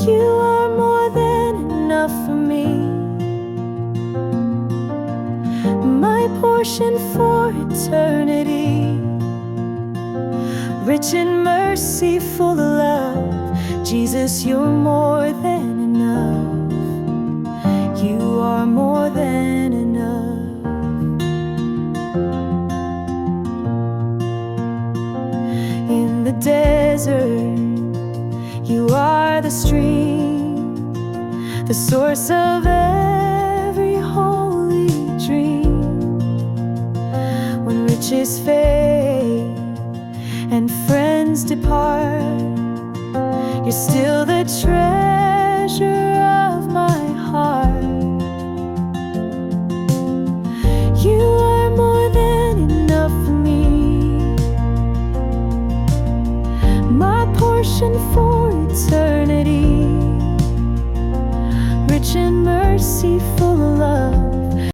You are more than enough for me, my portion for eternity. Rich in mercy, full of love, Jesus, you're more than enough. You are more than enough. In the desert, you are the stream, the source of every holy dream. When riches fade and friends depart, you're still the treasure of my heart. You are more than enough for me, my portion for eternity. Rich in mercy,